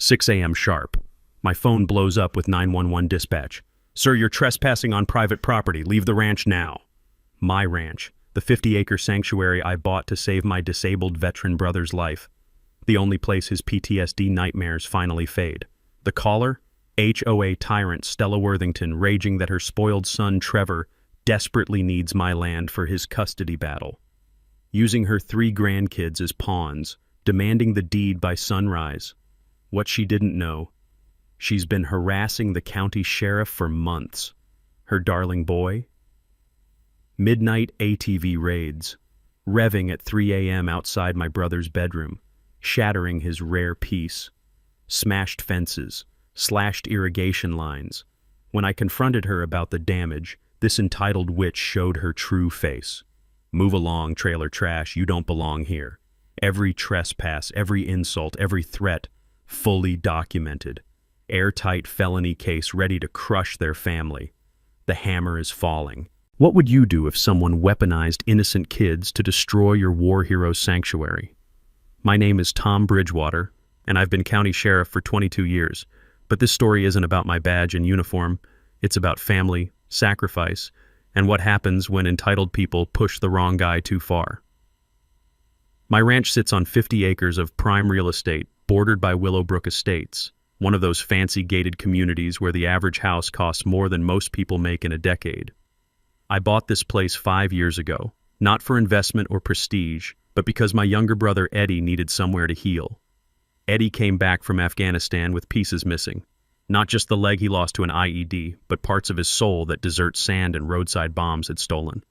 6 a.m. sharp. My phone blows up with 911 dispatch. "Sir, you're trespassing on private property. Leave the ranch now." My ranch, the 50-acre sanctuary I bought to save my disabled veteran brother's life. The only place his PTSD nightmares finally fade. The caller? HOA tyrant Stella Worthington, raging that her spoiled son Trevor desperately needs my land for his custody battle. Using her 3 grandkids as pawns, demanding the deed by sunrise. What she didn't know, she's been harassing the county sheriff for months. Her darling boy? Midnight ATV raids, revving at 3 a.m. outside my brother's bedroom, shattering his rare peace. Smashed fences, slashed irrigation lines. When I confronted her about the damage, this entitled witch showed her true face. "Move along, trailer trash, you don't belong here." Every trespass, every insult, every threat, fully documented. Airtight felony case ready to crush their family. The hammer is falling. What would you do if someone weaponized innocent kids to destroy your war hero's sanctuary? My name is Tom Bridgewater, and I've been county sheriff for 22 years. But this story isn't about my badge and uniform. It's about family, sacrifice, and what happens when entitled people push the wrong guy too far. My ranch sits on 50 acres of prime real estate, bordered by Willowbrook Estates, one of those fancy gated communities where the average house costs more than most people make in a decade. I bought this place 5 years ago, not for investment or prestige, but because my younger brother Eddie needed somewhere to heal. Eddie came back from Afghanistan with pieces missing. Not just the leg he lost to an IED, but parts of his soul that desert sand and roadside bombs had stolen.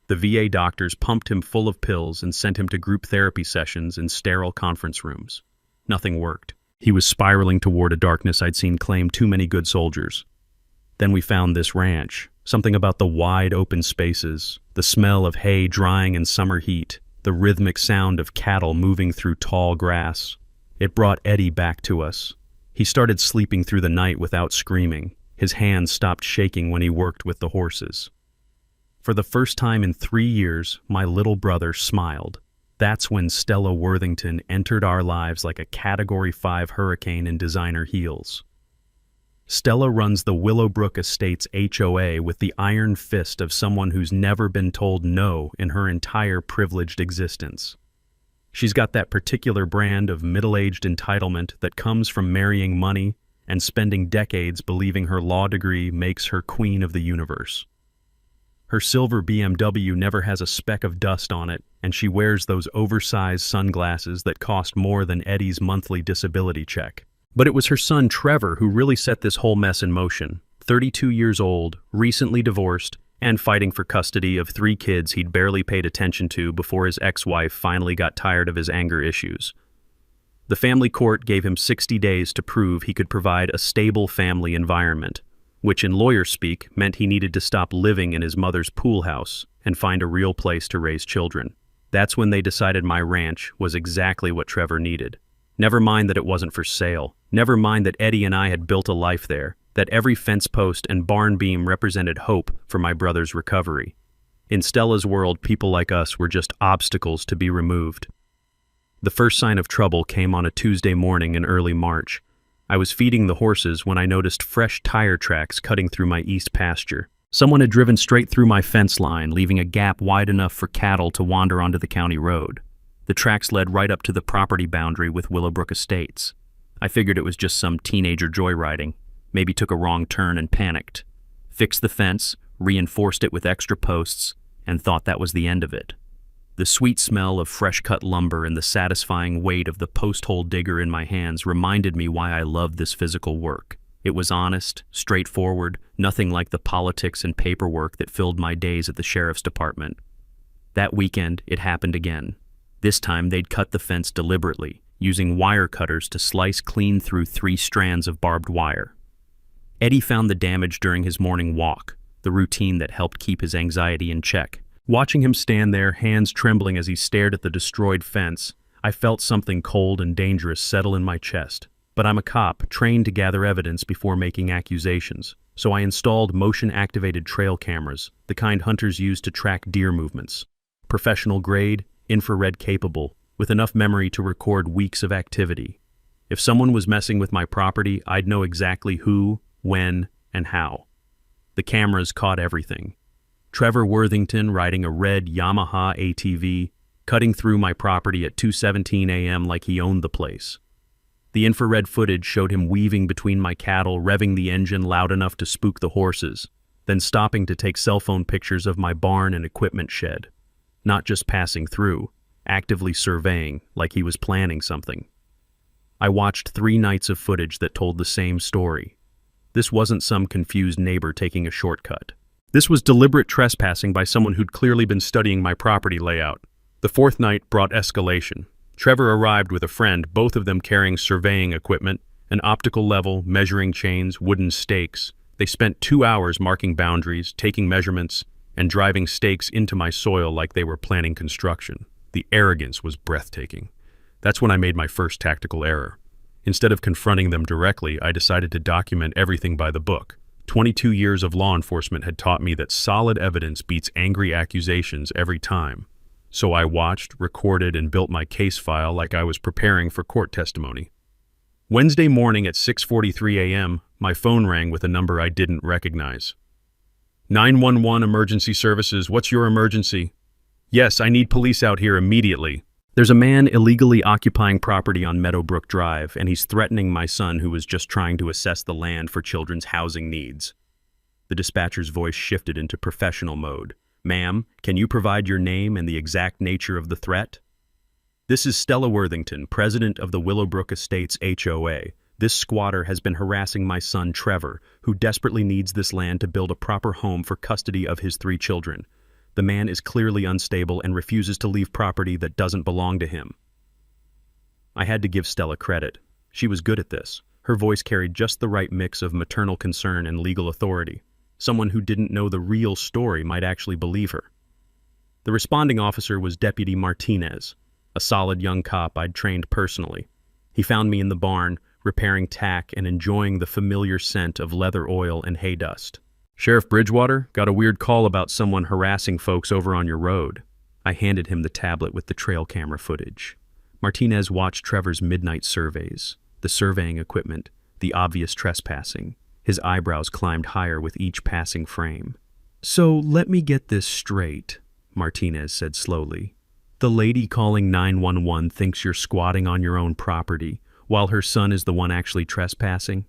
The VA doctors pumped him full of pills and sent him to group therapy sessions in sterile conference rooms. Nothing worked. He was spiraling toward a darkness I'd seen claim too many good soldiers. Then we found this ranch. Something about the wide open spaces, the smell of hay drying in summer heat, the rhythmic sound of cattle moving through tall grass. It brought Eddie back to us. He started sleeping through the night without screaming. His hands stopped shaking when he worked with the horses. For the first time in 3 years, my little brother smiled. That's when Stella Worthington entered our lives like a Category 5 hurricane in designer heels. Stella runs the Willowbrook Estates HOA with the iron fist of someone who's never been told no in her entire privileged existence. She's got that particular brand of middle-aged entitlement that comes from marrying money and spending decades believing her law degree makes her queen of the universe. Her silver BMW never has a speck of dust on it, and she wears those oversized sunglasses that cost more than Eddie's monthly disability check. But it was her son Trevor who really set this whole mess in motion. 32 years old, recently divorced, and fighting for custody of 3 kids he'd barely paid attention to before his ex-wife finally got tired of his anger issues. The family court gave him 60 days to prove he could provide a stable family environment, which in lawyer speak meant he needed to stop living in his mother's pool house and find a real place to raise children. That's when they decided my ranch was exactly what Trevor needed. Never mind that it wasn't for sale. Never mind that Eddie and I had built a life there, that every fence post and barn beam represented hope for my brother's recovery. In Stella's world, people like us were just obstacles to be removed. The first sign of trouble came on a Tuesday morning in early March. I was feeding the horses when I noticed fresh tire tracks cutting through my east pasture. Someone had driven straight through my fence line, leaving a gap wide enough for cattle to wander onto the county road. The tracks led right up to the property boundary with Willowbrook Estates. I figured it was just some teenager joyriding, maybe took a wrong turn and panicked. Fixed the fence, reinforced it with extra posts, and thought that was the end of it. The sweet smell of fresh-cut lumber and the satisfying weight of the post-hole digger in my hands reminded me why I loved this physical work. It was honest, straightforward, nothing like the politics and paperwork that filled my days at the sheriff's department. That weekend, it happened again. This time, they'd cut the fence deliberately, using wire cutters to slice clean through 3 strands of barbed wire. Eddie found the damage during his morning walk, the routine that helped keep his anxiety in check. Watching him stand there, hands trembling as he stared at the destroyed fence, I felt something cold and dangerous settle in my chest. But I'm a cop, trained to gather evidence before making accusations, so I installed motion-activated trail cameras, the kind hunters use to track deer movements. Professional grade, infrared capable, with enough memory to record weeks of activity. If someone was messing with my property, I'd know exactly who, when, and how. The cameras caught everything. Trevor Worthington riding a red Yamaha ATV, cutting through my property at 2:17 a.m. like he owned the place. The infrared footage showed him weaving between my cattle, revving the engine loud enough to spook the horses, then stopping to take cell phone pictures of my barn and equipment shed. Not just passing through, actively surveying like he was planning something. I watched 3 nights of footage that told the same story. This wasn't some confused neighbor taking a shortcut. This was deliberate trespassing by someone who'd clearly been studying my property layout. The 4th night brought escalation. Trevor arrived with a friend, both of them carrying surveying equipment, an optical level, measuring chains, wooden stakes. They spent 2 hours marking boundaries, taking measurements, and driving stakes into my soil like they were planning construction. The arrogance was breathtaking. That's when I made my first tactical error. Instead of confronting them directly, I decided to document everything by the book. 22 years of law enforcement had taught me that solid evidence beats angry accusations every time. So I watched, recorded, and built my case file like I was preparing for court testimony. Wednesday morning at 6:43 a.m., my phone rang with a number I didn't recognize. 911 Emergency Services, what's your emergency? Yes, I need police out here immediately. There's a man illegally occupying property on Meadowbrook Drive, and he's threatening my son who was just trying to assess the land for children's housing needs. The dispatcher's voice shifted into professional mode. Ma'am, can you provide your name and the exact nature of the threat? This is Stella Worthington, president of the Willowbrook Estates HOA. This squatter has been harassing my son Trevor, who desperately needs this land to build a proper home for custody of his 3 children. The man is clearly unstable and refuses to leave property that doesn't belong to him. I had to give Stella credit. She was good at this. Her voice carried just the right mix of maternal concern and legal authority. Someone who didn't know the real story might actually believe her. The responding officer was Deputy Martinez, a solid young cop I'd trained personally. He found me in the barn, repairing tack and enjoying the familiar scent of leather oil and hay dust. Sheriff Bridgewater, got a weird call about someone harassing folks over on your road. I handed him the tablet with the trail camera footage. Martinez watched Trevor's midnight surveys, the surveying equipment, the obvious trespassing. His eyebrows climbed higher with each passing frame. So let me get this straight, Martinez said slowly. The lady calling 911 thinks you're squatting on your own property, while her son is the one actually trespassing?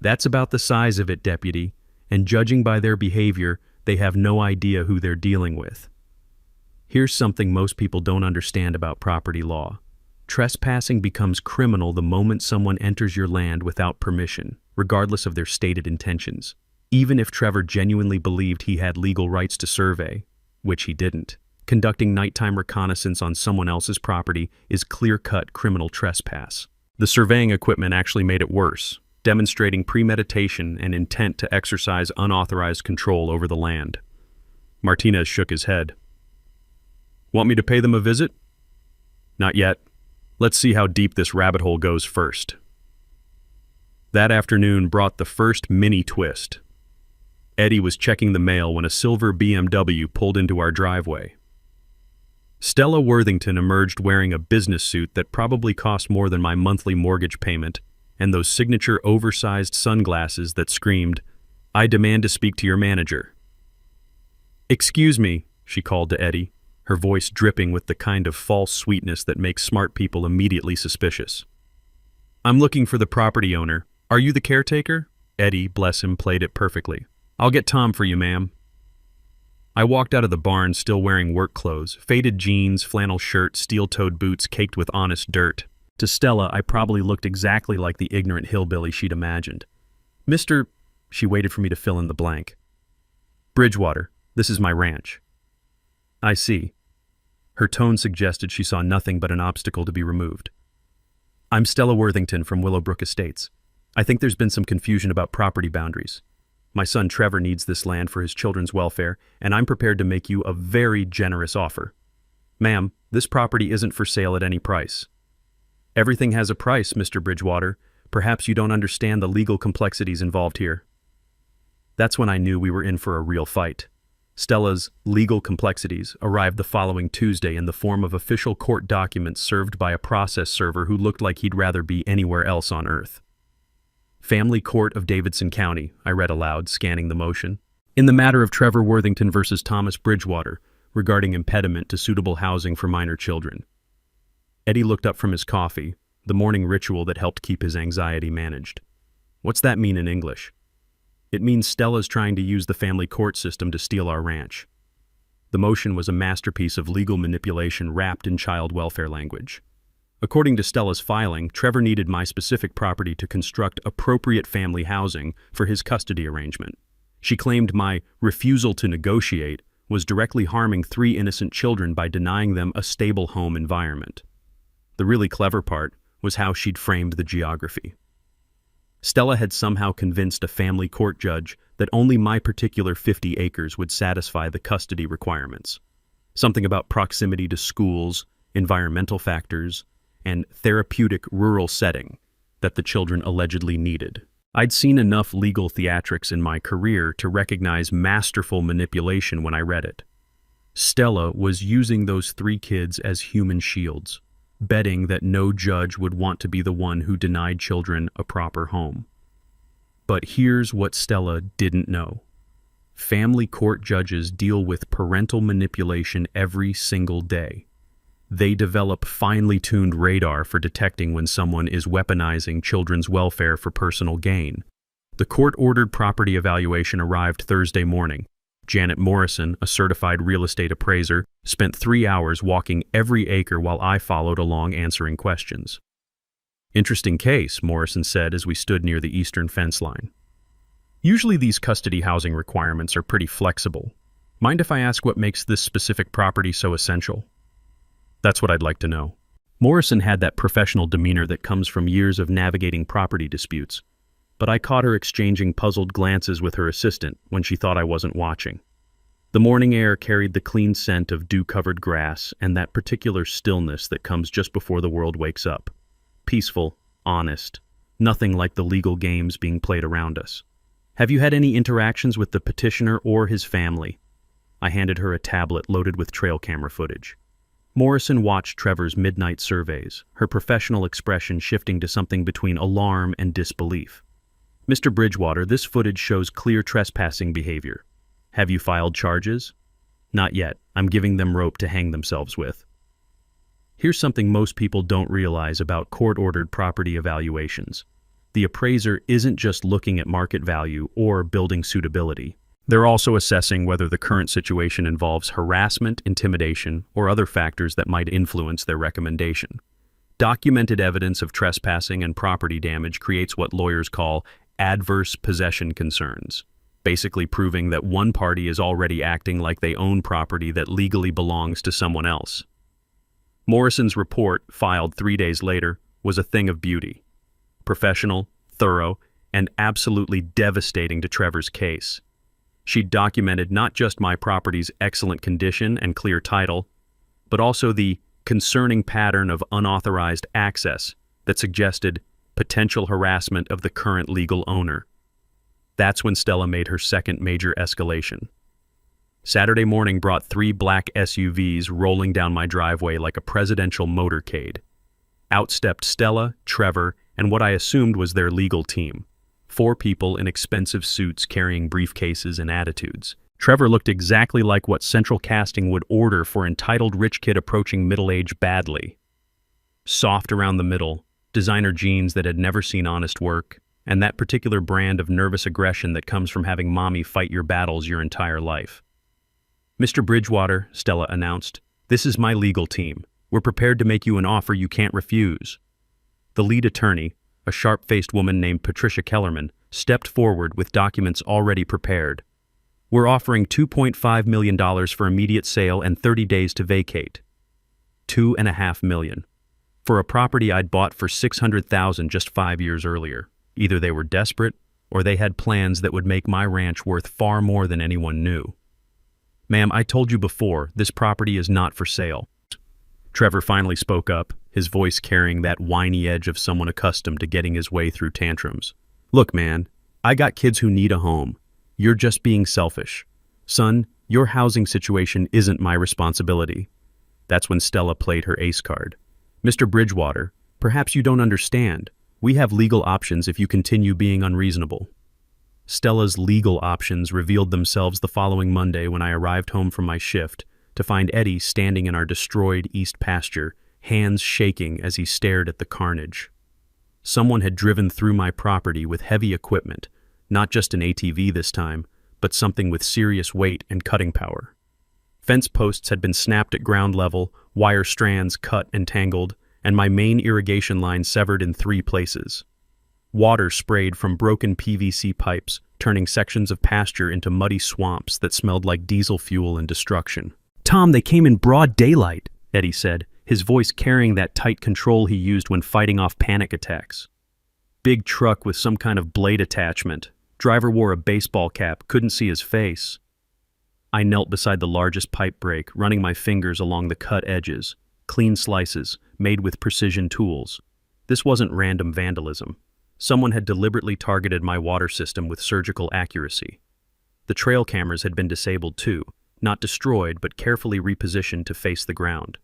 That's about the size of it, Deputy, and judging by their behavior, they have no idea who they're dealing with. Here's something most people don't understand about property law. Trespassing becomes criminal the moment someone enters your land without permission, regardless of their stated intentions. Even if Trevor genuinely believed he had legal rights to survey, which he didn't, conducting nighttime reconnaissance on someone else's property is clear-cut criminal trespass. The surveying equipment actually made it worse, demonstrating premeditation and intent to exercise unauthorized control over the land. Martinez shook his head. Want me to pay them a visit? Not yet. Let's see how deep this rabbit hole goes first. That afternoon brought the first mini twist. Eddie was checking the mail when a silver BMW pulled into our driveway. Stella Worthington emerged wearing a business suit that probably cost more than my monthly mortgage payment, and those signature oversized sunglasses that screamed, "I demand to speak to your manager." "Excuse me," she called to Eddie, her voice dripping with the kind of false sweetness that makes smart people immediately suspicious. "I'm looking for the property owner. Are you the caretaker?" Eddie, bless him, played it perfectly. "I'll get Tom for you, ma'am." I walked out of the barn still wearing work clothes, faded jeans, flannel shirt, steel-toed boots caked with honest dirt. To Stella, I probably looked exactly like the ignorant hillbilly she'd imagined. "Mr. She waited for me to fill in the blank. "Bridgewater, this is my ranch." "I see." Her tone suggested she saw nothing but an obstacle to be removed. "I'm Stella Worthington from Willowbrook Estates. I think there's been some confusion about property boundaries. My son Trevor needs this land for his children's welfare, and I'm prepared to make you a very generous offer. Ma'am, this property isn't for sale at any price." "Everything has a price, Mr. Bridgewater. Perhaps you don't understand the legal complexities involved here." That's when I knew we were in for a real fight. Stella's legal complexities arrived the following Tuesday in the form of official court documents served by a process server who looked like he'd rather be anywhere else on Earth. Family Court of Davidson County, I read aloud, scanning the motion. In the matter of Trevor Worthington versus Thomas Bridgewater, regarding impediment to suitable housing for minor children. Eddie looked up from his coffee, the morning ritual that helped keep his anxiety managed. What's that mean in English? It means Stella's trying to use the family court system to steal our ranch. The motion was a masterpiece of legal manipulation wrapped in child welfare language. According to Stella's filing, Trevor needed my specific property to construct appropriate family housing for his custody arrangement. She claimed my refusal to negotiate was directly harming 3 innocent children by denying them a stable home environment. The really clever part was how she'd framed the geography. Stella had somehow convinced a family court judge that only my particular 50 acres would satisfy the custody requirements. Something about proximity to schools, environmental factors, and therapeutic rural setting that the children allegedly needed. I'd seen enough legal theatrics in my career to recognize masterful manipulation when I read it. Stella was using those 3 kids as human shields, betting that no judge would want to be the one who denied children a proper home. But here's what Stella didn't know. Family court judges deal with parental manipulation every single day. They develop finely tuned radar for detecting when someone is weaponizing children's welfare for personal gain. The court-ordered property evaluation arrived Thursday morning. Janet Morrison, a certified real estate appraiser, spent 3 hours walking every acre while I followed along answering questions. Interesting case, Morrison said as we stood near the eastern fence line. Usually these custody housing requirements are pretty flexible. Mind if I ask what makes this specific property so essential? That's what I'd like to know. Morrison had that professional demeanor that comes from years of navigating property disputes, but I caught her exchanging puzzled glances with her assistant when she thought I wasn't watching. The morning air carried the clean scent of dew-covered grass and that particular stillness that comes just before the world wakes up. Peaceful, honest, nothing like the legal games being played around us. Have you had any interactions with the petitioner or his family? I handed her a tablet loaded with trail camera footage. Morrison watched Trevor's midnight surveys, her professional expression shifting to something between alarm and disbelief. Mr. Bridgewater, this footage shows clear trespassing behavior. Have you filed charges? Not yet. I'm giving them rope to hang themselves with. Here's something most people don't realize about court-ordered property evaluations. The appraiser isn't just looking at market value or building suitability. They're also assessing whether the current situation involves harassment, intimidation, or other factors that might influence their recommendation. Documented evidence of trespassing and property damage creates what lawyers call adverse possession concerns, basically proving that one party is already acting like they own property that legally belongs to someone else. Morrison's report, filed 3 days later, was a thing of beauty. Professional, thorough, and absolutely devastating to Trevor's case. She'd documented not just my property's excellent condition and clear title, but also the concerning pattern of unauthorized access that suggested potential harassment of the current legal owner. That's when Stella made her second major escalation. Saturday morning brought 3 black SUVs rolling down my driveway like a presidential motorcade. Out stepped Stella, Trevor, and what I assumed was their legal team. 4 people in expensive suits carrying briefcases and attitudes. Trevor looked exactly like what central casting would order for entitled rich kid approaching middle age badly. Soft around the middle, designer jeans that had never seen honest work, and that particular brand of nervous aggression that comes from having mommy fight your battles your entire life. Mr. Bridgewater, Stella announced, this is my legal team. We're prepared to make you an offer you can't refuse. The lead attorney, a sharp-faced woman named Patricia Kellerman, stepped forward with documents already prepared. We're offering $2.5 million for immediate sale and 30 days to vacate. $2.5 million. For a property I'd bought for $600,000 just 5 years earlier. Either they were desperate, or they had plans that would make my ranch worth far more than anyone knew. Ma'am, I told you before, this property is not for sale. Trevor finally spoke up, his voice carrying that whiny edge of someone accustomed to getting his way through tantrums. Look, man, I got kids who need a home. You're just being selfish. Son, Your housing situation isn't my responsibility. That's when Stella played her ace card. Mr. Bridgewater, perhaps you don't understand. We have legal options if you continue being unreasonable. Stella's legal options revealed themselves the following Monday when I arrived home from my shift to find Eddie standing in our destroyed east pasture, hands shaking as he stared at the carnage. Someone had driven through my property with heavy equipment, not just an ATV this time, but something with serious weight and cutting power. Fence posts had been snapped at ground level, wire strands cut and tangled, and my main irrigation line severed in 3 places. Water sprayed from broken PVC pipes, turning sections of pasture into muddy swamps that smelled like diesel fuel and destruction. "Tom, they came in broad daylight," Eddie said, his voice carrying that tight control he used when fighting off panic attacks. Big truck with some kind of blade attachment. Driver wore a baseball cap, couldn't see his face. I knelt beside the largest pipe break, running my fingers along the cut edges, clean slices, made with precision tools. This wasn't random vandalism. Someone had deliberately targeted my water system with surgical accuracy. The trail cameras had been disabled too, not destroyed but carefully repositioned to face the ground.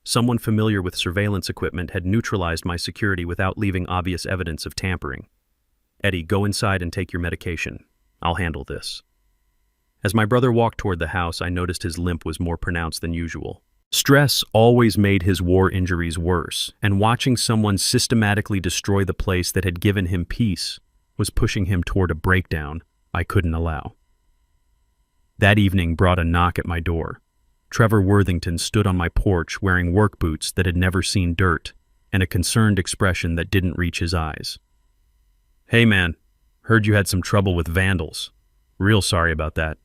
Someone familiar with surveillance equipment had neutralized my security without leaving obvious evidence of tampering. "Eddie, go inside and take your medication. I'll handle this." As my brother walked toward the house, I noticed his limp was more pronounced than usual. Stress always made his war injuries worse, and watching someone systematically destroy the place that had given him peace was pushing him toward a breakdown I couldn't allow. That evening brought a knock at my door. Trevor Worthington stood on my porch wearing work boots that had never seen dirt, and a concerned expression that didn't reach his eyes. "Hey man, heard you had some trouble with vandals. Real sorry about that."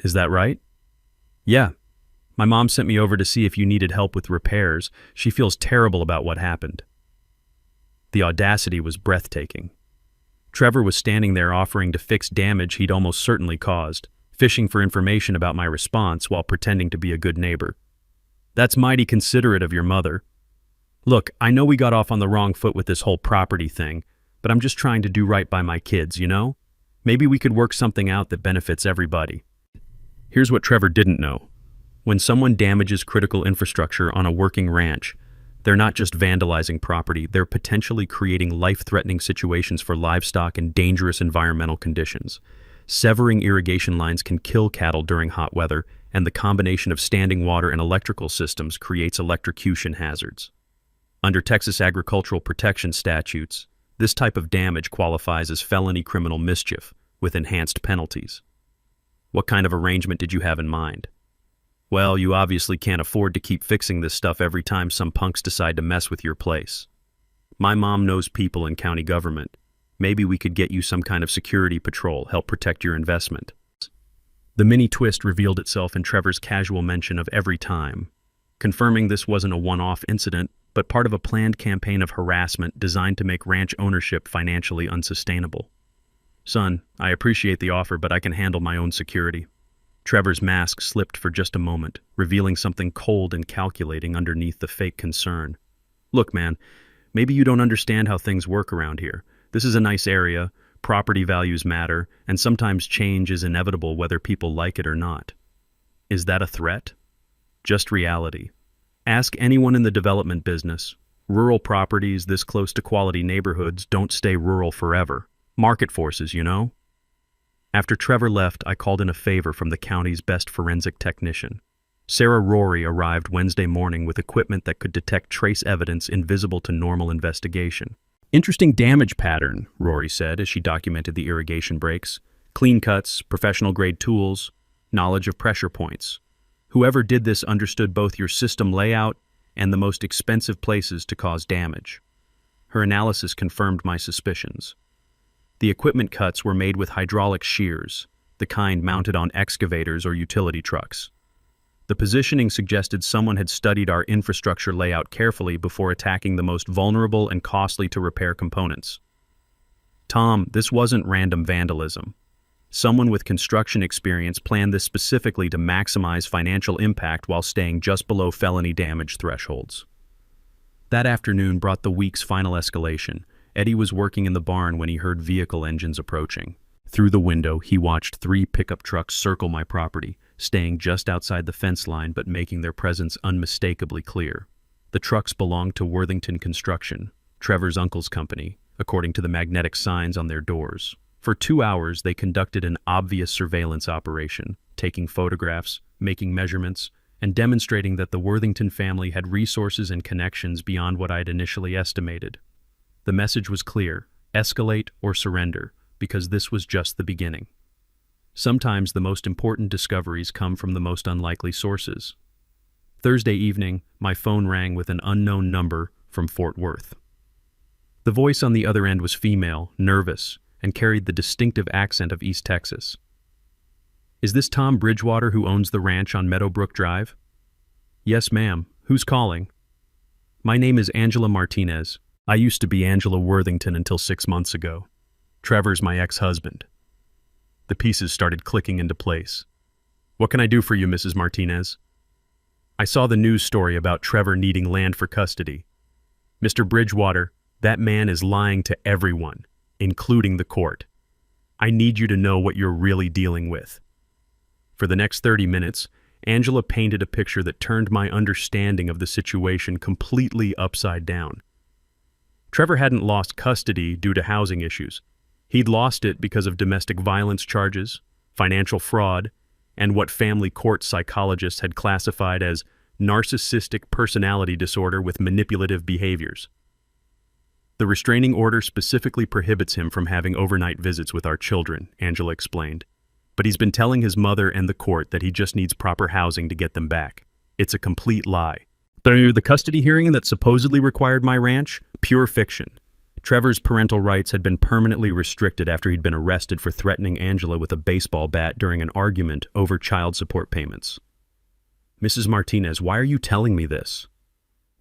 "Is that right?" "Yeah. My mom sent me over to see if you needed help with repairs. She feels terrible about what happened." The audacity was breathtaking. Trevor was standing there offering to fix damage he'd almost certainly caused, fishing for information about my response while pretending to be a good neighbor. "That's mighty considerate of your mother. Look, I know we got off on the wrong foot with this whole property thing, but I'm just trying to do right by my kids, you know? Maybe we could work something out that benefits everybody." Here's what Trevor didn't know. When someone damages critical infrastructure on a working ranch, they're not just vandalizing property, they're potentially creating life-threatening situations for livestock and dangerous environmental conditions. Severing irrigation lines can kill cattle during hot weather, and the combination of standing water and electrical systems creates electrocution hazards. Under Texas agricultural protection statutes, this type of damage qualifies as felony criminal mischief, with enhanced penalties. What kind of arrangement did you have in mind? Well, you obviously can't afford to keep fixing this stuff every time some punks decide to mess with your place. My mom knows people in county government. Maybe we could get you some kind of security patrol, help protect your investment. The mini twist revealed itself in Trevor's casual mention of every time, confirming this wasn't a one-off incident, but part of a planned campaign of harassment designed to make ranch ownership financially unsustainable. "Son, I appreciate the offer, but I can handle my own security." Trevor's mask slipped for just a moment, revealing something cold and calculating underneath the fake concern. "Look, man, maybe you don't understand how things work around here. This is a nice area, property values matter, and sometimes change is inevitable whether people like it or not." Is that a threat? Just reality. Ask anyone in the development business. Rural properties this close to quality neighborhoods don't stay rural forever. Market forces, you know? After Trevor left, I called in a favor from the county's best forensic technician. Sarah Rory arrived Wednesday morning with equipment that could detect trace evidence invisible to normal investigation. "Interesting damage pattern," Rory said as she documented the irrigation breaks. "Clean cuts, professional-grade tools, knowledge of pressure points. Whoever did this understood both your system layout and the most expensive places to cause damage." Her analysis confirmed my suspicions. The equipment cuts were made with hydraulic shears, the kind mounted on excavators or utility trucks. The positioning suggested someone had studied our infrastructure layout carefully before attacking the most vulnerable and costly to repair components. "Tom, this wasn't random vandalism. Someone with construction experience planned this specifically to maximize financial impact while staying just below felony damage thresholds." That afternoon brought the week's final escalation. Eddie was working in the barn when he heard vehicle engines approaching. Through the window, he watched 3 pickup trucks circle my property, staying just outside the fence line but making their presence unmistakably clear. The trucks belonged to Worthington Construction, Trevor's uncle's company, according to the magnetic signs on their doors. For 2 hours, they conducted an obvious surveillance operation, taking photographs, making measurements, and demonstrating that the Worthington family had resources and connections beyond what I'd initially estimated. The message was clear: escalate or surrender, because this was just the beginning. Sometimes the most important discoveries come from the most unlikely sources. Thursday evening, my phone rang with an unknown number from Fort Worth. The voice on the other end was female, nervous, and carried the distinctive accent of East Texas. "Is this Tom Bridgewater who owns the ranch on Meadowbrook Drive?" "Yes, ma'am. Who's calling?" "My name is Angela Martinez. I used to be Angela Worthington until 6 months ago. Trevor's my ex-husband." The pieces started clicking into place. "What can I do for you, Mrs. Martinez?" "I saw the news story about Trevor needing land for custody. Mr. Bridgewater, that man is lying to everyone, including the court. I need you to know what you're really dealing with." For the next 30 minutes, Angela painted a picture that turned my understanding of the situation completely upside down. Trevor hadn't lost custody due to housing issues. He'd lost it because of domestic violence charges, financial fraud, and what family court psychologists had classified as narcissistic personality disorder with manipulative behaviors. "The restraining order specifically prohibits him from having overnight visits with our children," Angela explained. "But he's been telling his mother and the court that he just needs proper housing to get them back. It's a complete lie." The custody hearing that supposedly required my ranch? Pure fiction. Trevor's parental rights had been permanently restricted after he'd been arrested for threatening Angela with a baseball bat during an argument over child support payments. "Mrs. Martinez, why are you telling me this?"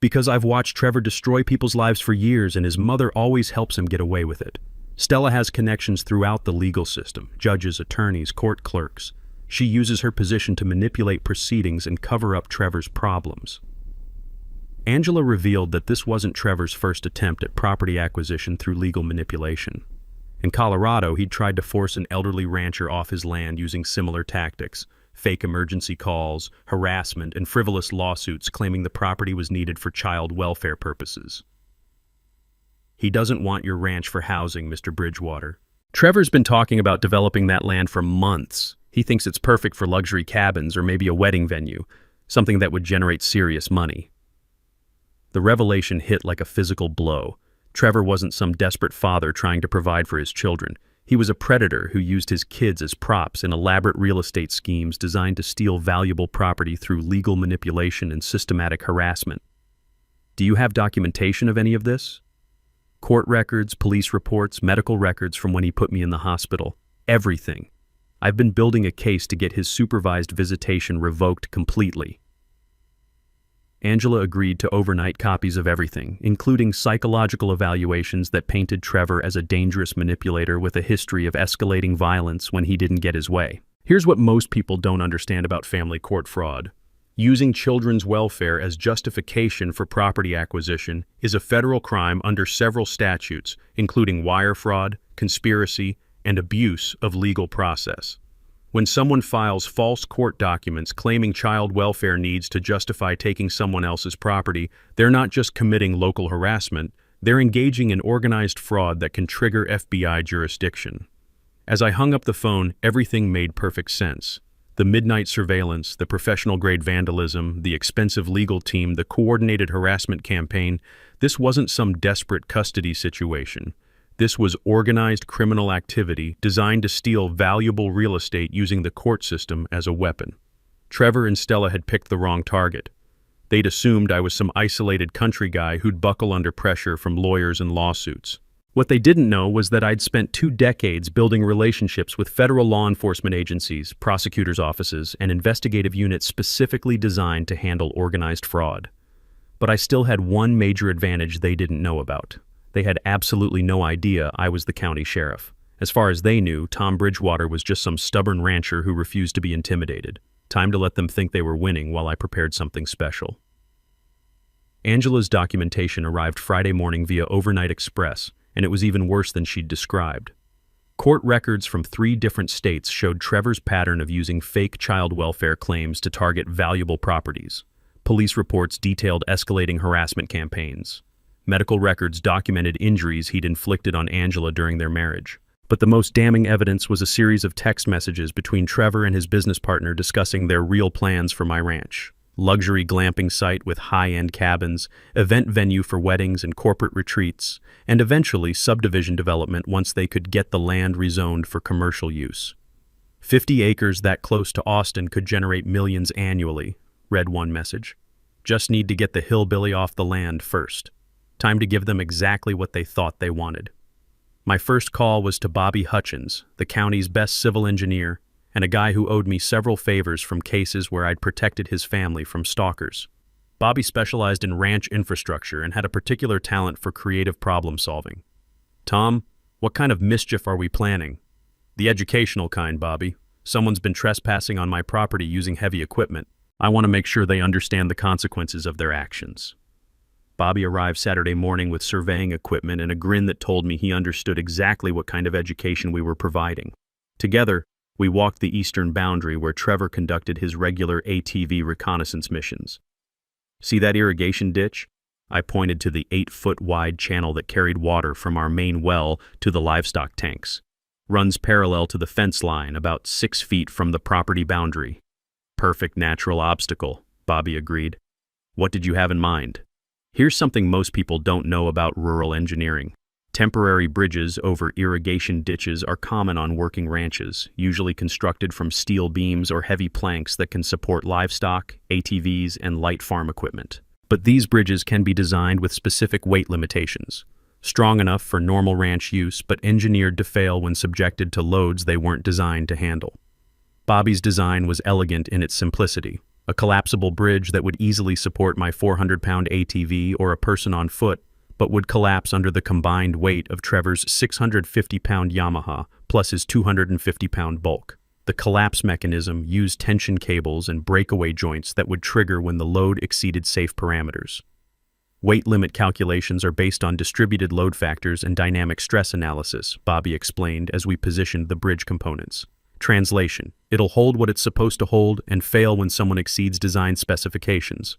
"Because I've watched Trevor destroy people's lives for years, and his mother always helps him get away with it. Stella has connections throughout the legal system: judges, attorneys, court clerks. She uses her position to manipulate proceedings and cover up Trevor's problems." Angela revealed that this wasn't Trevor's first attempt at property acquisition through legal manipulation. In Colorado, he'd tried to force an elderly rancher off his land using similar tactics: fake emergency calls, harassment, and frivolous lawsuits claiming the property was needed for child welfare purposes. "He doesn't want your ranch for housing, Mr. Bridgewater. Trevor's been talking about developing that land for months. He thinks it's perfect for luxury cabins or maybe a wedding venue, something that would generate serious money." The revelation hit like a physical blow. Trevor wasn't some desperate father trying to provide for his children. He was a predator who used his kids as props in elaborate real estate schemes designed to steal valuable property through legal manipulation and systematic harassment. "Do you have documentation of any of this?" "Court records, police reports, medical records from when he put me in the hospital. Everything. I've been building a case to get his supervised visitation revoked completely." Angela agreed to overnight copies of everything, including psychological evaluations that painted Trevor as a dangerous manipulator with a history of escalating violence when he didn't get his way. Here's what most people don't understand about family court fraud. Using children's welfare as justification for property acquisition is a federal crime under several statutes, including wire fraud, conspiracy, and abuse of legal process. When someone files false court documents claiming child welfare needs to justify taking someone else's property, they're not just committing local harassment, they're engaging in organized fraud that can trigger FBI jurisdiction. As I hung up the phone, everything made perfect sense. The midnight surveillance, the professional-grade vandalism, the expensive legal team, the coordinated harassment campaign, this wasn't some desperate custody situation. This was organized criminal activity designed to steal valuable real estate using the court system as a weapon. Trevor and Stella had picked the wrong target. They'd assumed I was some isolated country guy who'd buckle under pressure from lawyers and lawsuits. What they didn't know was that I'd spent 2 decades building relationships with federal law enforcement agencies, prosecutors' offices, and investigative units specifically designed to handle organized fraud. But I still had one major advantage they didn't know about. They had absolutely no idea I was the county sheriff. As far as they knew, Tom Bridgewater was just some stubborn rancher who refused to be intimidated. Time to let them think they were winning while I prepared something special. Angela's documentation arrived Friday morning via overnight express, and it was even worse than she'd described. Court records from 3 different states showed Trevor's pattern of using fake child welfare claims to target valuable properties. Police reports detailed escalating harassment campaigns. Medical records documented injuries he'd inflicted on Angela during their marriage. But the most damning evidence was a series of text messages between Trevor and his business partner discussing their real plans for my ranch. Luxury glamping site with high-end cabins, event venue for weddings and corporate retreats, and eventually subdivision development once they could get the land rezoned for commercial use. 50 acres that close to Austin could generate millions annually, read one message. Just need to get the hillbilly off the land first. Time to give them exactly what they thought they wanted. My first call was to Bobby Hutchins, the county's best civil engineer, and a guy who owed me several favors from cases where I'd protected his family from stalkers. Bobby specialized in ranch infrastructure and had a particular talent for creative problem solving. Tom, what kind of mischief are we planning? The educational kind, Bobby. Someone's been trespassing on my property using heavy equipment. I want to make sure they understand the consequences of their actions. Bobby arrived Saturday morning with surveying equipment and a grin that told me he understood exactly what kind of education we were providing. Together, we walked the eastern boundary where Trevor conducted his regular ATV reconnaissance missions. See that irrigation ditch? I pointed to the 8-foot-wide channel that carried water from our main well to the livestock tanks. Runs parallel to the fence line, about 6 feet from the property boundary. Perfect natural obstacle, Bobby agreed. What did you have in mind? Here's something most people don't know about rural engineering. Temporary bridges over irrigation ditches are common on working ranches, usually constructed from steel beams or heavy planks that can support livestock, ATVs, and light farm equipment. But these bridges can be designed with specific weight limitations. Strong enough for normal ranch use, but engineered to fail when subjected to loads they weren't designed to handle. Bobby's design was elegant in its simplicity. A collapsible bridge that would easily support my 400-pound ATV or a person on foot, but would collapse under the combined weight of Trevor's 650-pound Yamaha plus his 250-pound bulk. The collapse mechanism used tension cables and breakaway joints that would trigger when the load exceeded safe parameters. Weight limit calculations are based on distributed load factors and dynamic stress analysis, Bobby explained as we positioned the bridge components. Translation: it'll hold what it's supposed to hold and fail when someone exceeds design specifications.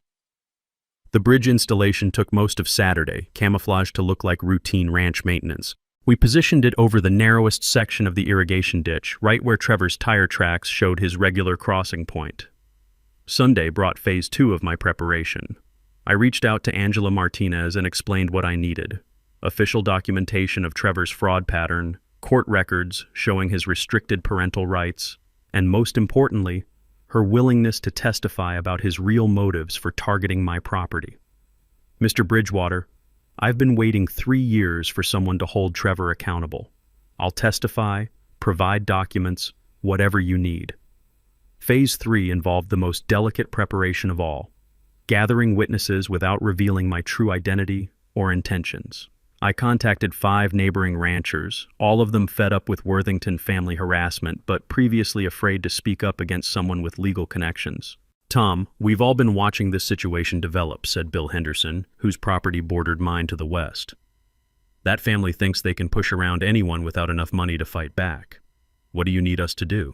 The bridge installation took most of Saturday, camouflaged to look like routine ranch maintenance. We positioned it over the narrowest section of the irrigation ditch, right where Trevor's tire tracks showed his regular crossing point. Sunday brought phase 2 of my preparation. I reached out to Angela Martinez and explained what I needed. Official documentation of Trevor's fraud pattern, court records showing his restricted parental rights, and most importantly, her willingness to testify about his real motives for targeting my property. Mr. Bridgewater, I've been waiting 3 years for someone to hold Trevor accountable. I'll testify, provide documents, whatever you need. Phase 3 involved the most delicate preparation of all, gathering witnesses without revealing my true identity or intentions. I contacted 5 neighboring ranchers, all of them fed up with Worthington family harassment, but previously afraid to speak up against someone with legal connections. Tom, we've all been watching this situation develop, said Bill Henderson, whose property bordered mine to the west. That family thinks they can push around anyone without enough money to fight back. What do you need us to do?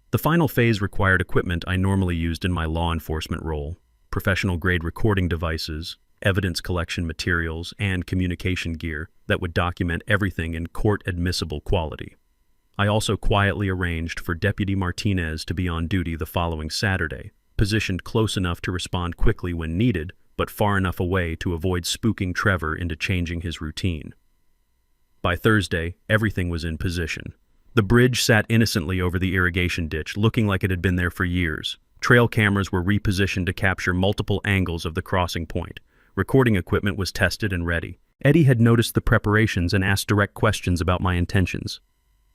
The final phase required equipment I normally used in my law enforcement role: professional-grade recording devices, evidence collection materials, and communication gear that would document everything in court-admissible quality. I also quietly arranged for Deputy Martinez to be on duty the following Saturday, positioned close enough to respond quickly when needed, but far enough away to avoid spooking Trevor into changing his routine. By Thursday, everything was in position. The bridge sat innocently over the irrigation ditch, looking like it had been there for years. Trail cameras were repositioned to capture multiple angles of the crossing point. Recording equipment was tested and ready. Eddie had noticed the preparations and asked direct questions about my intentions.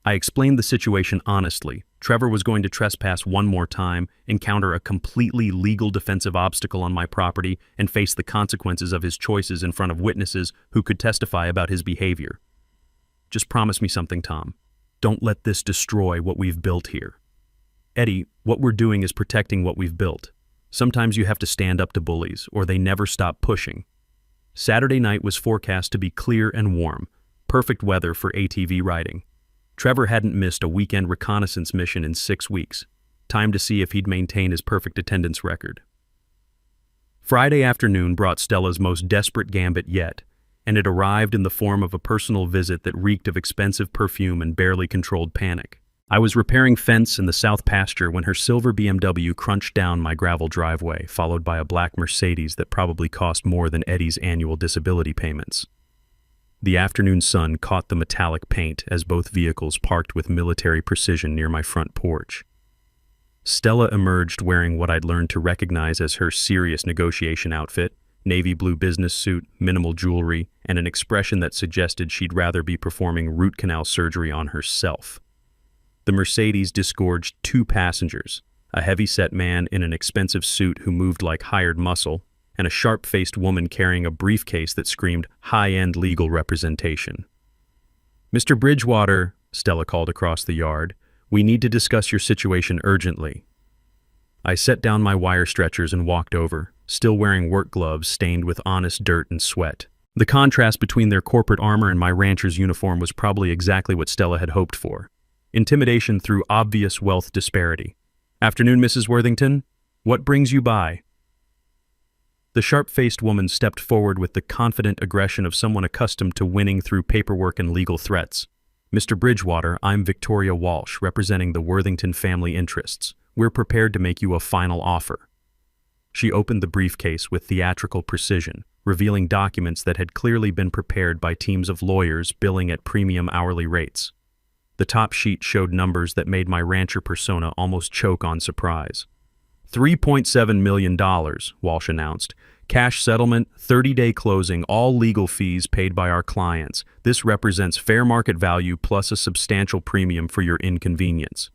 I explained the situation honestly. Trevor was going to trespass one more time, encounter a completely legal defensive obstacle on my property, and face the consequences of his choices in front of witnesses who could testify about his behavior. Just promise me something, Tom. Don't let this destroy what we've built here. Eddie, what we're doing is protecting what we've built. Sometimes you have to stand up to bullies, or they never stop pushing. Saturday night was forecast to be clear and warm. Perfect weather for ATV riding. Trevor hadn't missed a weekend reconnaissance mission in 6 weeks. Time to see if he'd maintain his perfect attendance record. Friday afternoon brought Stella's most desperate gambit yet, and it arrived in the form of a personal visit that reeked of expensive perfume and barely controlled panic. I was repairing fence in the south pasture when her silver BMW crunched down my gravel driveway, followed by a black Mercedes that probably cost more than Eddie's annual disability payments. The afternoon sun caught the metallic paint as both vehicles parked with military precision near my front porch. Stella emerged wearing what I'd learned to recognize as her serious negotiation outfit, navy blue business suit, minimal jewelry, and an expression that suggested she'd rather be performing root canal surgery on herself. The Mercedes disgorged 2 passengers, a heavy-set man in an expensive suit who moved like hired muscle, and a sharp-faced woman carrying a briefcase that screamed high-end legal representation. "Mr. Bridgewater," Stella called across the yard, "we need to discuss your situation urgently." I set down my wire stretchers and walked over, still wearing work gloves stained with honest dirt and sweat. The contrast between their corporate armor and my rancher's uniform was probably exactly what Stella had hoped for. Intimidation through obvious wealth disparity. "Afternoon, Mrs. Worthington. What brings you by?" The sharp-faced woman stepped forward with the confident aggression of someone accustomed to winning through paperwork and legal threats. "Mr. Bridgewater, I'm Victoria Walsh, representing the Worthington family interests. We're prepared to make you a final offer." She opened the briefcase with theatrical precision, revealing documents that had clearly been prepared by teams of lawyers billing at premium hourly rates. The top sheet showed numbers that made my rancher persona almost choke on surprise. $3.7 million, Walsh announced. "Cash settlement, 30-day closing, all legal fees paid by our clients. This represents fair market value plus a substantial premium for your inconvenience."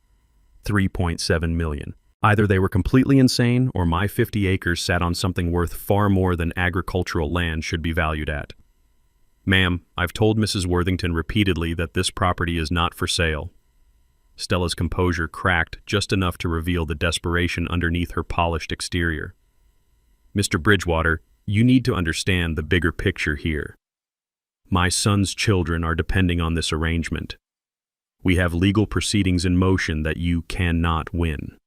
$3.7 million. Either they were completely insane, or my 50 acres sat on something worth far more than agricultural land should be valued at. "Ma'am, I've told Mrs. Worthington repeatedly that this property is not for sale." Stella's composure cracked just enough to reveal the desperation underneath her polished exterior. "Mr. Bridgewater, you need to understand the bigger picture here. My son's children are depending on this arrangement. We have legal proceedings in motion that you cannot win."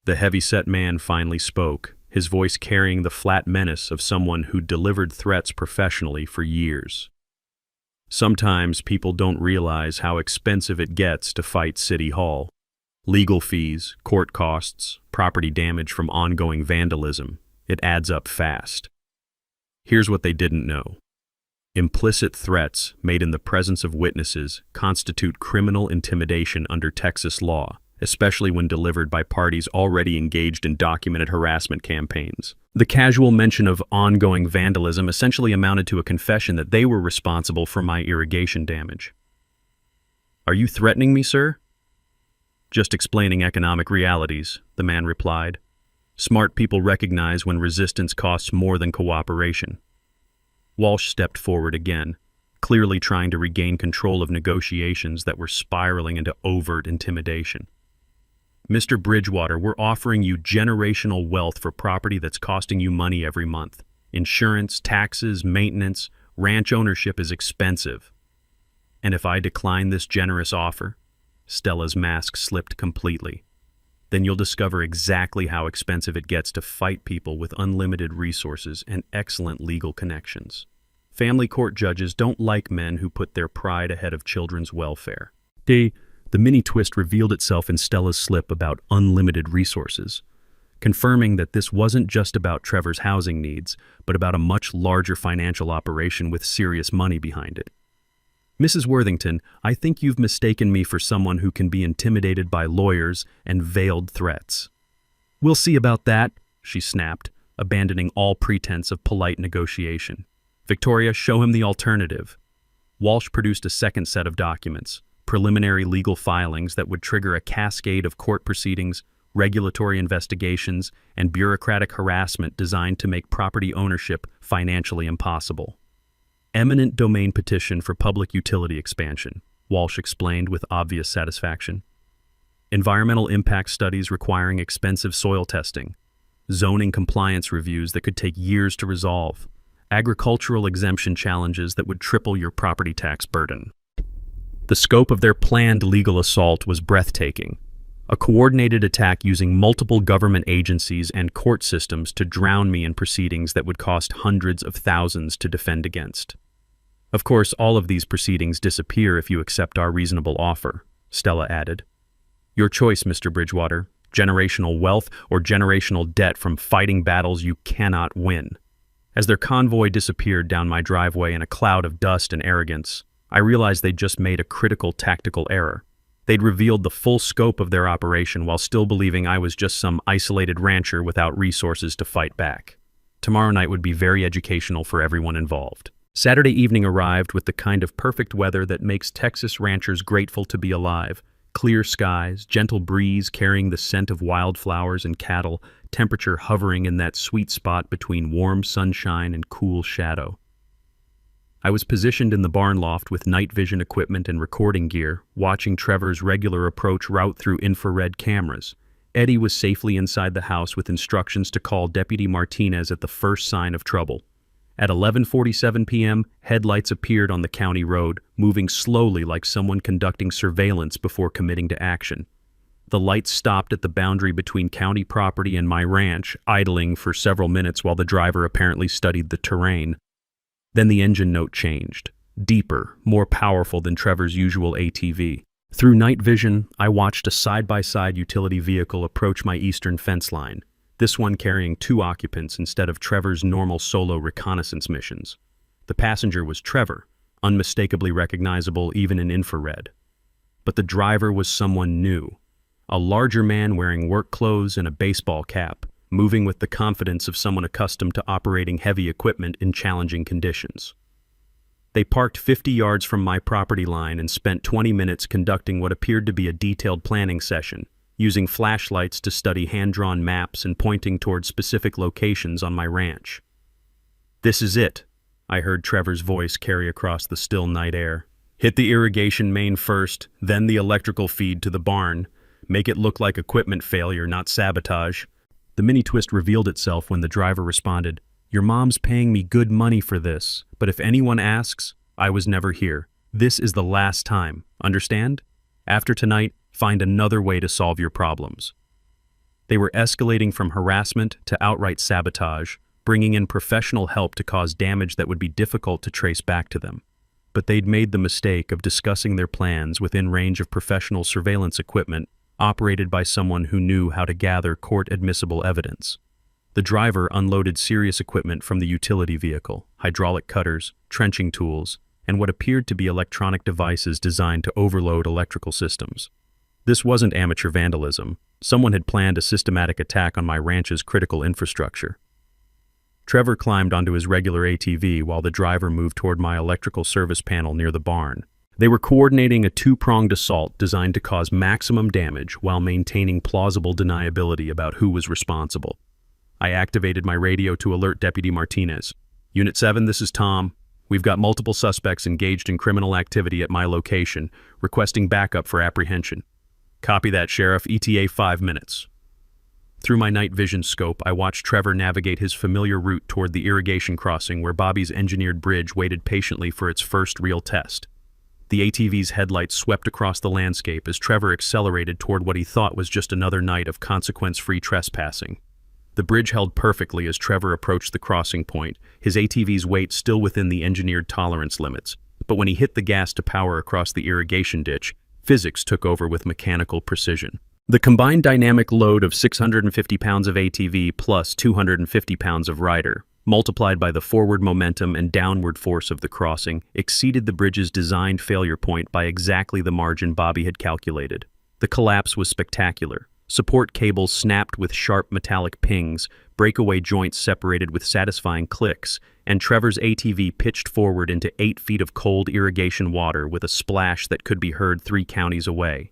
The heavy-set man finally spoke, his voice carrying the flat menace of someone who'd delivered threats professionally for years. "Sometimes people don't realize how expensive it gets to fight City Hall. Legal fees, court costs, property damage from ongoing vandalism. It adds up fast. Here's what they didn't know. Implicit threats made in the presence of witnesses constitute criminal intimidation under Texas law, especially when delivered by parties already engaged in documented harassment campaigns. The casual mention of ongoing vandalism essentially amounted to a confession that they were responsible for my irrigation damage." "Are you threatening me, sir?" "Just explaining economic realities," the man replied. "Smart people recognize when resistance costs more than cooperation." Walsh stepped forward again, clearly trying to regain control of negotiations that were spiraling into overt intimidation. "Mr. Bridgewater, we're offering you generational wealth for property that's costing you money every month. Insurance, taxes, maintenance, ranch ownership is expensive. And if I decline this generous offer," Stella's mask slipped completely, "then you'll discover exactly how expensive it gets to fight people with unlimited resources and excellent legal connections. Family court judges don't like men who put their pride ahead of children's welfare." The mini twist revealed itself in Stella's slip about unlimited resources, confirming that this wasn't just about Trevor's housing needs, but about a much larger financial operation with serious money behind it. "Mrs. Worthington, I think you've mistaken me for someone who can be intimidated by lawyers and veiled threats." "We'll see about that," she snapped, abandoning all pretense of polite negotiation. "Victoria, show him the alternative." Walsh produced a second set of documents, preliminary legal filings that would trigger a cascade of court proceedings, regulatory investigations, and bureaucratic harassment designed to make property ownership financially impossible. "Eminent domain petition for public utility expansion," Walsh explained with obvious satisfaction. "Environmental impact studies requiring expensive soil testing. Zoning compliance reviews that could take years to resolve. agricultural exemption challenges that would triple your property tax burden. The scope of their planned legal assault was breathtaking. A coordinated attack using multiple government agencies and court systems to drown me in proceedings that would cost hundreds of thousands to defend against. Of course, all of these proceedings disappear if you accept our reasonable offer, Stella added. Your choice, Mr. Bridgewater, generational wealth or generational debt from fighting battles you cannot win. As their convoy disappeared down my driveway in a cloud of dust and arrogance, I realized they'd just made a critical tactical error. They'd revealed the full scope of their operation while still believing I was just some isolated rancher without resources to fight back. Tomorrow night would be very educational for everyone involved. Saturday evening arrived with the kind of perfect weather that makes Texas ranchers grateful to be alive. Clear skies, gentle breeze carrying the scent of wildflowers and cattle, temperature hovering in that sweet spot between warm sunshine and cool shadow. I was positioned in the barn loft with night vision equipment and recording gear, watching Trevor's regular approach route through infrared cameras. Eddie was safely inside the house with instructions to call Deputy Martinez at the first sign of trouble. At 11:47 p.m., headlights appeared on the county road, moving slowly like someone conducting surveillance before committing to action. The lights stopped at the boundary between county property and my ranch, idling for several minutes while the driver apparently studied the terrain. Then the engine note changed, deeper, more powerful than Trevor's usual ATV. Through night vision, I watched a side-by-side utility vehicle approach my eastern fence line, this one carrying 2 occupants instead of Trevor's normal solo reconnaissance missions. The passenger was Trevor, unmistakably recognizable even in infrared. But the driver was someone new, a larger man wearing work clothes and a baseball cap, moving with the confidence of someone accustomed to operating heavy equipment in challenging conditions. They parked 50 yards from my property line and spent 20 minutes conducting what appeared to be a detailed planning session, using flashlights to study hand-drawn maps and pointing toward specific locations on my ranch. "This is it," I heard Trevor's voice carry across the still night air. "Hit the irrigation main first, then the electrical feed to the barn. Make it look like equipment failure, not sabotage." The mini-twist revealed itself when the driver responded, "Your mom's paying me good money for this, but if anyone asks, I was never here. This is the last time, understand? After tonight, find another way to solve your problems." They were escalating from harassment to outright sabotage, bringing in professional help to cause damage that would be difficult to trace back to them. But they'd made the mistake of discussing their plans within range of professional surveillance equipment operated by someone who knew how to gather court-admissible evidence. The driver unloaded serious equipment from the utility vehicle, hydraulic cutters, trenching tools, and what appeared to be electronic devices designed to overload electrical systems. This wasn't amateur vandalism. Someone had planned a systematic attack on my ranch's critical infrastructure. Trevor climbed onto his regular ATV while the driver moved toward my electrical service panel near the barn. They were coordinating a 2-pronged assault designed to cause maximum damage while maintaining plausible deniability about who was responsible. I activated my radio to alert Deputy Martinez. "Unit 7, this is Tom. We've got multiple suspects engaged in criminal activity at my location, requesting backup for apprehension." "Copy that, Sheriff. ETA 5 minutes. Through my night vision scope, I watched Trevor navigate his familiar route toward the irrigation crossing where Bobby's engineered bridge waited patiently for its first real test. The ATV's headlights swept across the landscape as Trevor accelerated toward what he thought was just another night of consequence-free trespassing. The bridge held perfectly as Trevor approached the crossing point, his ATV's weight still within the engineered tolerance limits. But when he hit the gas to power across the irrigation ditch, physics took over with mechanical precision. The combined dynamic load of 650 pounds of ATV plus 250 pounds of rider, multiplied by the forward momentum and downward force of the crossing, exceeded the bridge's designed failure point by exactly the margin Bobby had calculated. The collapse was spectacular. Support cables snapped with sharp metallic pings, breakaway joints separated with satisfying clicks, and Trevor's ATV pitched forward into 8 feet of cold irrigation water with a splash that could be heard 3 counties away.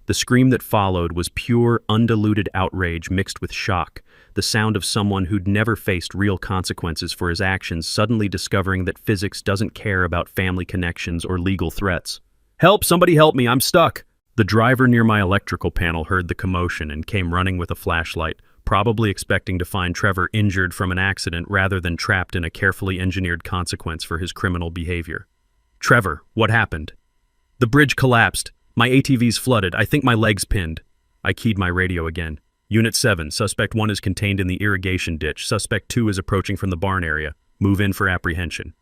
The scream that followed was pure, undiluted outrage mixed with shock, the sound of someone who'd never faced real consequences for his actions suddenly discovering that physics doesn't care about family connections or legal threats. "Help! Somebody help me! I'm stuck!" The driver near my electrical panel heard the commotion and came running with a flashlight, probably expecting to find Trevor injured from an accident rather than trapped in a carefully engineered consequence for his criminal behavior. "Trevor, what happened?" "The bridge collapsed. My ATV's flooded. I think my leg's pinned." I keyed my radio again. "Unit 7, Suspect 1 is contained in the irrigation ditch. Suspect 2 is approaching from the barn area. Move in for apprehension."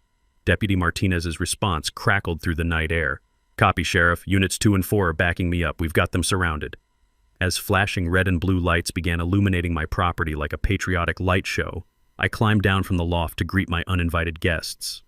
Deputy Martinez's response crackled through the night air. "Copy, Sheriff. Units 2 and 4 are backing me up. We've got them surrounded." As flashing red and blue lights began illuminating my property like a patriotic light show, I climbed down from the loft to greet my uninvited guests.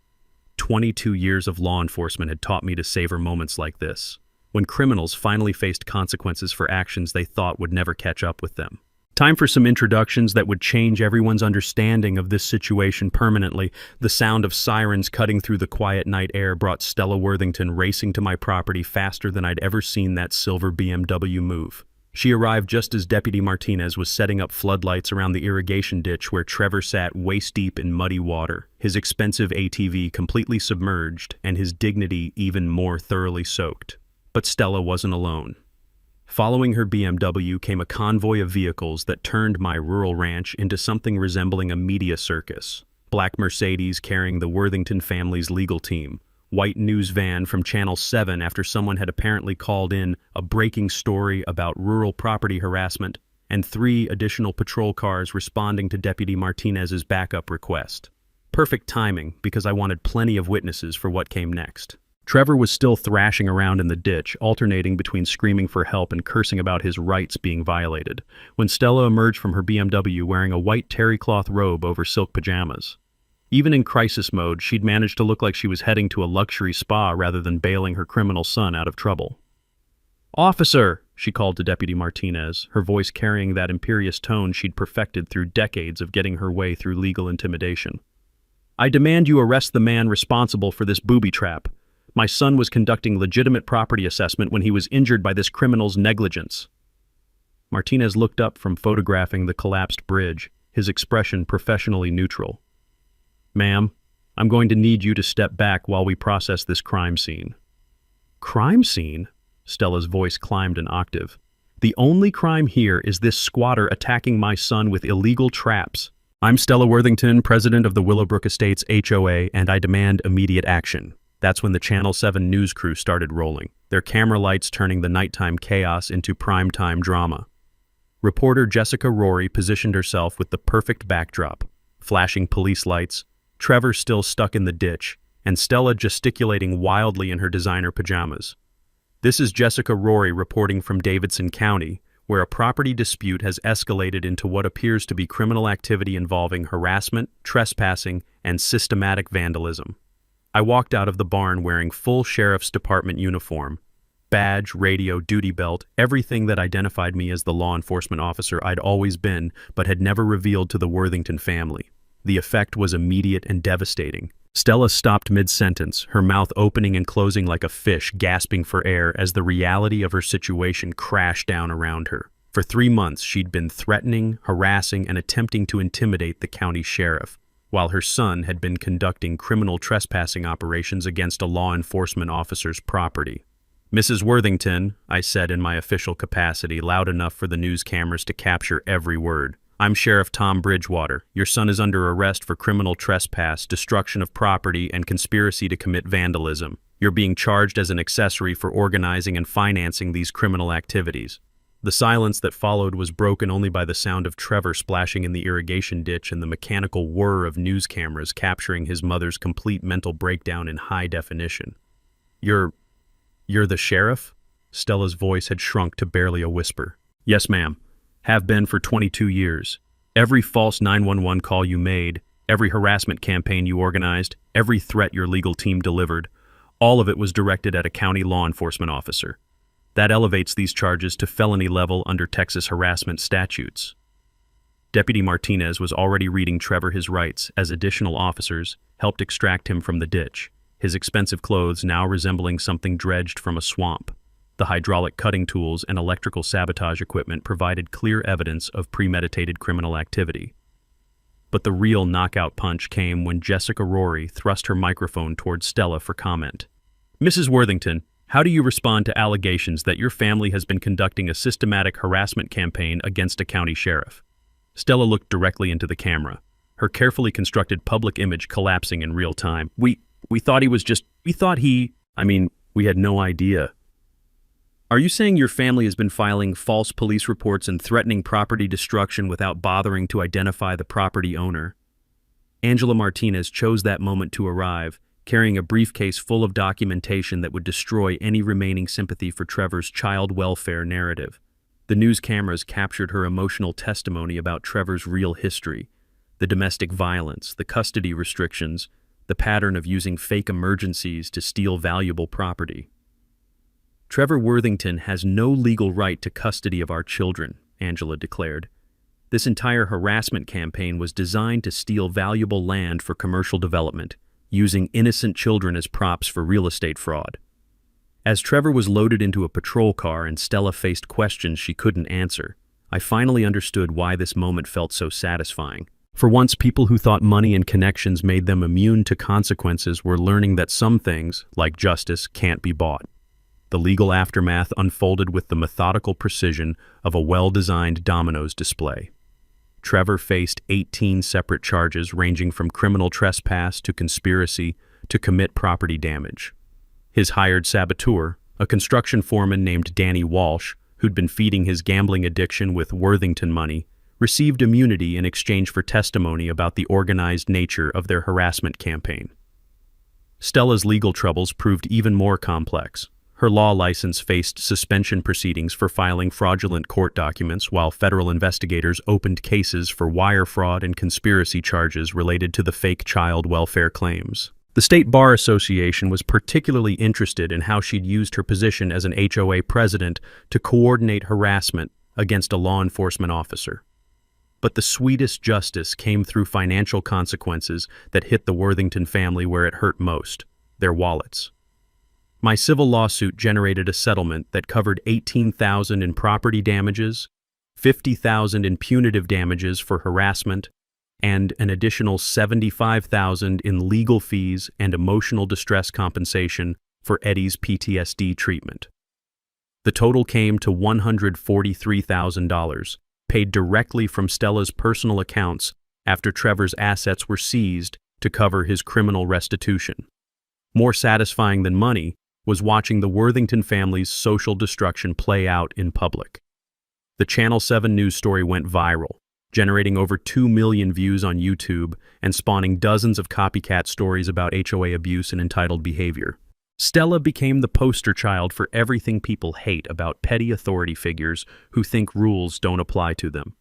22 years of law enforcement had taught me to savor moments like this, when criminals finally faced consequences for actions they thought would never catch up with them. Time for some introductions that would change everyone's understanding of this situation permanently. The sound of sirens cutting through the quiet night air brought Stella Worthington racing to my property faster than I'd ever seen that silver BMW move. She arrived just as Deputy Martinez was setting up floodlights around the irrigation ditch where Trevor sat waist-deep in muddy water, his expensive ATV completely submerged and his dignity even more thoroughly soaked. But Stella wasn't alone. Following her BMW came a convoy of vehicles that turned my rural ranch into something resembling a media circus. Black Mercedes carrying the Worthington family's legal team, white news van from Channel 7 after someone had apparently called in a breaking story about rural property harassment, and 3 additional patrol cars responding to Deputy Martinez's backup request. Perfect timing, because I wanted plenty of witnesses for what came next. Trevor was still thrashing around in the ditch, alternating between screaming for help and cursing about his rights being violated, when Stella emerged from her BMW wearing a white terry cloth robe over silk pajamas. Even in crisis mode, she'd managed to look like she was heading to a luxury spa rather than bailing her criminal son out of trouble. "Officer!" she called to Deputy Martinez, her voice carrying that imperious tone she'd perfected through decades of getting her way through legal intimidation. "I demand you arrest the man responsible for this booby trap. My son was conducting legitimate property assessment when he was injured by this criminal's negligence." Martinez looked up from photographing the collapsed bridge, his expression professionally neutral. "Ma'am, I'm going to need you to step back while we process this crime scene." "Crime scene?" Stella's voice climbed an octave. "The only crime here is this squatter attacking my son with illegal traps. I'm Stella Worthington, president of the Willowbrook Estates HOA, and I demand immediate action." That's when the Channel 7 news crew started rolling, their camera lights turning the nighttime chaos into primetime drama. Reporter Jessica Rory positioned herself with the perfect backdrop, flashing police lights, Trevor still stuck in the ditch, and Stella gesticulating wildly in her designer pajamas. This is Jessica Rory reporting from Davidson County, where a property dispute has escalated into what appears to be criminal activity involving harassment, trespassing, and systematic vandalism. I walked out of the barn wearing full Sheriff's Department uniform, badge, radio, duty belt, everything that identified me as the law enforcement officer I'd always been but had never revealed to the Worthington family. The effect was immediate and devastating. Stella stopped mid-sentence, her mouth opening and closing like a fish, gasping for air as the reality of her situation crashed down around her. For 3 months, she'd been threatening, harassing, and attempting to intimidate the county sheriff, while her son had been conducting criminal trespassing operations against a law enforcement officer's property. "Mrs. Worthington," I said in my official capacity, loud enough for the news cameras to capture every word. "I'm Sheriff Tom Bridgewater. Your son is under arrest for criminal trespass, destruction of property, and conspiracy to commit vandalism. You're being charged as an accessory for organizing and financing these criminal activities." The silence that followed was broken only by the sound of Trevor splashing in the irrigation ditch and the mechanical whir of news cameras capturing his mother's complete mental breakdown in high definition. You're the sheriff?" Stella's voice had shrunk to barely a whisper. "Yes, ma'am. Have been for 22 years. Every false 911 call you made, every harassment campaign you organized, every threat your legal team delivered, all of it was directed at a county law enforcement officer. That elevates these charges to felony level under Texas harassment statutes." Deputy Martinez was already reading Trevor his rights as additional officers helped extract him from the ditch, his expensive clothes now resembling something dredged from a swamp. The hydraulic cutting tools and electrical sabotage equipment provided clear evidence of premeditated criminal activity. But the real knockout punch came when Jessica Rory thrust her microphone towards Stella for comment. "Mrs. Worthington, how do you respond to allegations that your family has been conducting a systematic harassment campaign against a county sheriff?" Stella looked directly into the camera, her carefully constructed public image collapsing in real time. We thought he was just, we had no idea. Are you saying your family has been filing false police reports and threatening property destruction without bothering to identify the property owner? Angela Martinez chose that moment to arrive, carrying a briefcase full of documentation that would destroy any remaining sympathy for Trevor's child welfare narrative. The news cameras captured her emotional testimony about Trevor's real history, the domestic violence, the custody restrictions, the pattern of using fake emergencies to steal valuable property. Trevor Worthington has no legal right to custody of our children, Angela declared. This entire harassment campaign was designed to steal valuable land for commercial development, using innocent children as props for real estate fraud. As Trevor was loaded into a patrol car and Stella faced questions she couldn't answer, I finally understood why this moment felt so satisfying. For once, people who thought money and connections made them immune to consequences were learning that some things, like justice, can't be bought. The legal aftermath unfolded with the methodical precision of a well-designed dominoes display. Trevor faced 18 separate charges ranging from criminal trespass to conspiracy to commit property damage. His hired saboteur, a construction foreman named Danny Walsh, who'd been feeding his gambling addiction with Worthington money, received immunity in exchange for testimony about the organized nature of their harassment campaign. Stella's legal troubles proved even more complex. Her law license faced suspension proceedings for filing fraudulent court documents, while federal investigators opened cases for wire fraud and conspiracy charges related to the fake child welfare claims. The State Bar Association was particularly interested in how she'd used her position as an HOA president to coordinate harassment against a law enforcement officer. But the sweetest justice came through financial consequences that hit the Worthington family where it hurt most: their wallets. My civil lawsuit generated a settlement that covered $18,000 in property damages, $50,000 in punitive damages for harassment, and an additional $75,000 in legal fees and emotional distress compensation for Eddie's PTSD treatment. The total came to $143,000, paid directly from Stella's personal accounts after Trevor's assets were seized to cover his criminal restitution. More satisfying than money was watching the Worthington family's social destruction play out in public. The Channel 7 news story went viral, generating over 2 million views on YouTube and spawning dozens of copycat stories about HOA abuse and entitled behavior. Stella became the poster child for everything people hate about petty authority figures who think rules don't apply to them.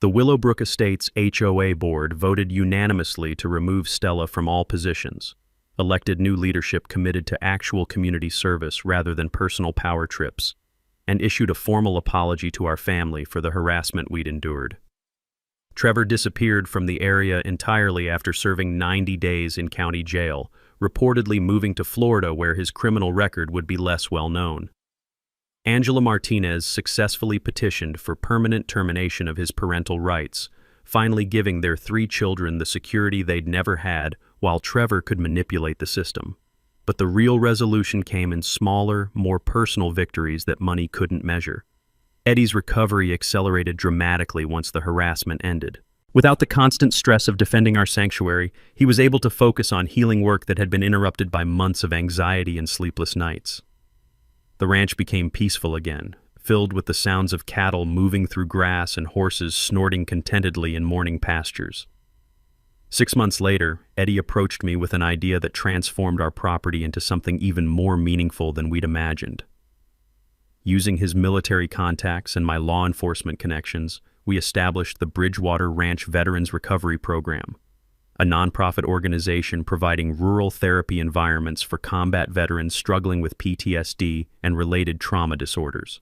The Willowbrook Estates HOA board voted unanimously to remove Stella from all positions, elected new leadership committed to actual community service rather than personal power trips, and issued a formal apology to our family for the harassment we'd endured. Trevor disappeared from the area entirely after serving 90 days in county jail, reportedly moving to Florida where his criminal record would be less well known. Angela Martinez successfully petitioned for permanent termination of his parental rights, finally giving their 3 children the security they'd never had, while Trevor could manipulate the system. But the real resolution came in smaller, more personal victories that money couldn't measure. Eddie's recovery accelerated dramatically once the harassment ended. Without the constant stress of defending our sanctuary, he was able to focus on healing work that had been interrupted by months of anxiety and sleepless nights. The ranch became peaceful again, filled with the sounds of cattle moving through grass and horses snorting contentedly in morning pastures. 6 months later, Eddie approached me with an idea that transformed our property into something even more meaningful than we'd imagined. Using his military contacts and my law enforcement connections, we established the Bridgewater Ranch Veterans Recovery Program, a nonprofit organization providing rural therapy environments for combat veterans struggling with PTSD and related trauma disorders.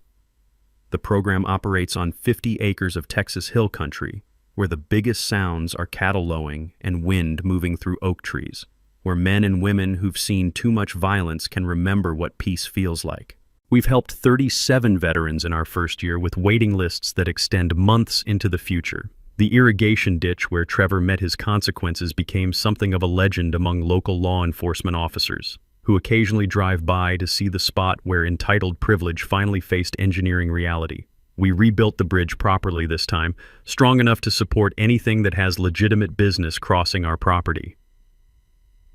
The program operates on 50 acres of Texas hill country, where the biggest sounds are cattle lowing and wind moving through oak trees, where men and women who've seen too much violence can remember what peace feels like. We've helped 37 veterans in our first year with waiting lists that extend months into the future. The irrigation ditch where Trevor met his consequences became something of a legend among local law enforcement officers, who occasionally drive by to see the spot where entitled privilege finally faced engineering reality. We rebuilt the bridge properly this time, strong enough to support anything that has legitimate business crossing our property.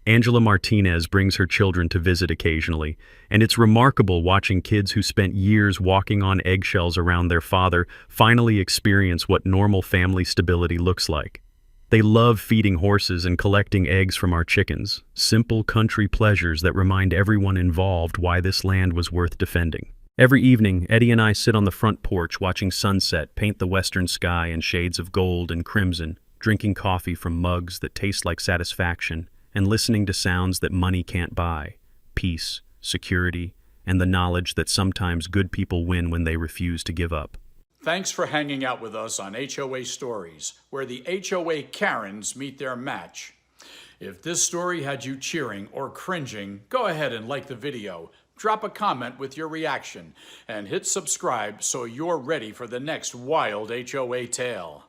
Angela Martinez brings her children to visit occasionally, and it's remarkable watching kids who spent years walking on eggshells around their father finally experience what normal family stability looks like. They love feeding horses and collecting eggs from our chickens, simple country pleasures that remind everyone involved why this land was worth defending. Every evening, Eddie and I sit on the front porch watching sunset paint the western sky in shades of gold and crimson, drinking coffee from mugs that taste like satisfaction, and listening to sounds that money can't buy: peace, security, and the knowledge that sometimes good people win when they refuse to give up. Thanks for hanging out with us on HOA Stories, where the HOA Karens meet their match. If this story had you cheering or cringing, go ahead and like the video, drop a comment with your reaction, and hit subscribe so you're ready for the next wild HOA tale.